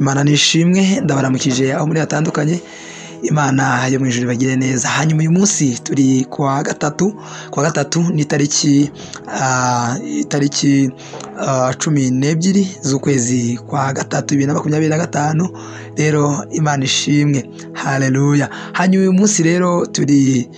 Imana nishimwe, ndabaramukije aho muri hatandukanye. Imana yo mu ijuru bagire neza. Hanyuma uyu munsi turi kwa gatatu ni itariki 12 z'ukwezi kwa gatatu 2025. Rero Imana ishimwe, haleluya. Hanyuma uyu munsi rero turi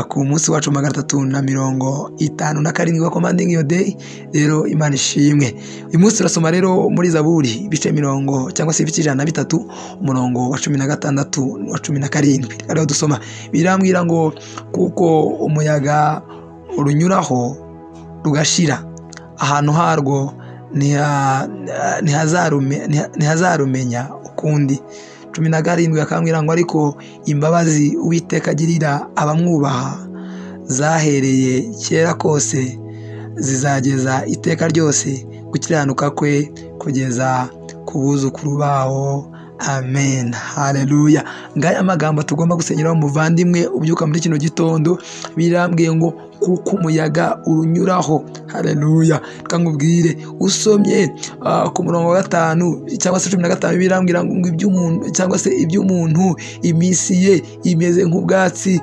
ku munsi wacu 357 wa commanding your day. Rero Imana ishimwe. Uyu munsi turasoma rero muri Zaburi ibice 100 cyangwa se ibice 103 umurongo wa 16 wa 17. Rero dusoma birambwira ngo kuko umuyaga urunyuraho rugashira, ahantu harwo ntihazarumenya ukundi. 17 akambwira ngo ariko imbabazi Uwiteka agirira abamwubaha zahereye kera kose, zizageza iteka ryose, gukiranuka kwe kugeza ku buzukuru bawo. Amen, haleluya. Ngaya magambo tugomba gusenyeraho muvandimwe ubyuka muri kino gitondo. Birambwiye ngo kuko umuyaga urunyuraho, haleluya. Kangubwire usomye ku murongo wa 5 cyangwa se 15 birambwira ngo iby'umuntu cyangwa se iby'umuntu iminsi ye imeze nk'ubwatsi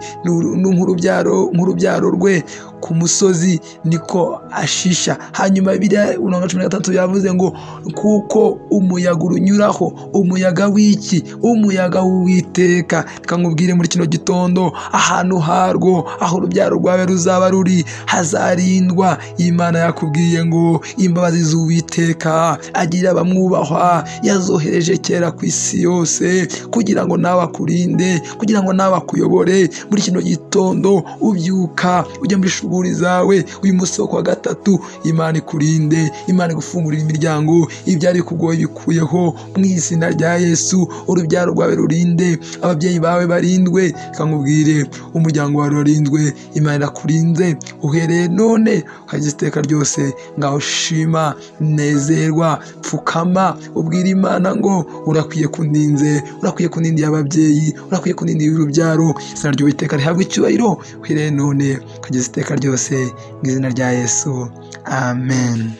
nk'urubyaro rwe ku musozi niko ashisha. Hanyuma Bibiliya 16 yavuze ngo kuko umuyaga urunyuraho, umuyaga w'iki? Umuyaga w'Uwiteka. Kangubwire muri kino gitondo ahantu harwo, aho urubyaro rwawe ruzaba ruri, hazarindwa. Imana yakubwiye ngo imbabazi z'Uwiteka agira abamwubahwa yazohereje kera ku isi yose, kugira ngo nawe akurinde, kugira ngo nawe akuyobore. Muri kino gitondo ubyuka ujye muri shughuli zawe. Uyu munsi wa gatatu Imana ikurinde, Imana igufungurira imiryango, ibyari kugoye bikuyeho mu izina rya Yesu. Urubyaro rwawe rurinde, ababyeyi bawe barindwe. Kangubwire umuryango wawe urindwe, Imana irakurinze uhereye none ukageza iteka ryose. Ngaho shima, nezerwa, pfukama, ubwira Imana ngo urakwiye kundinze, urakwiye kundindiye ababyeyi, urakwiye kundindiye urubyaro. Izina ry'Uwiteka rihabwe icyubahiro uhereye none ukageza iteka ryose, mu izina rya Yesu. Amen.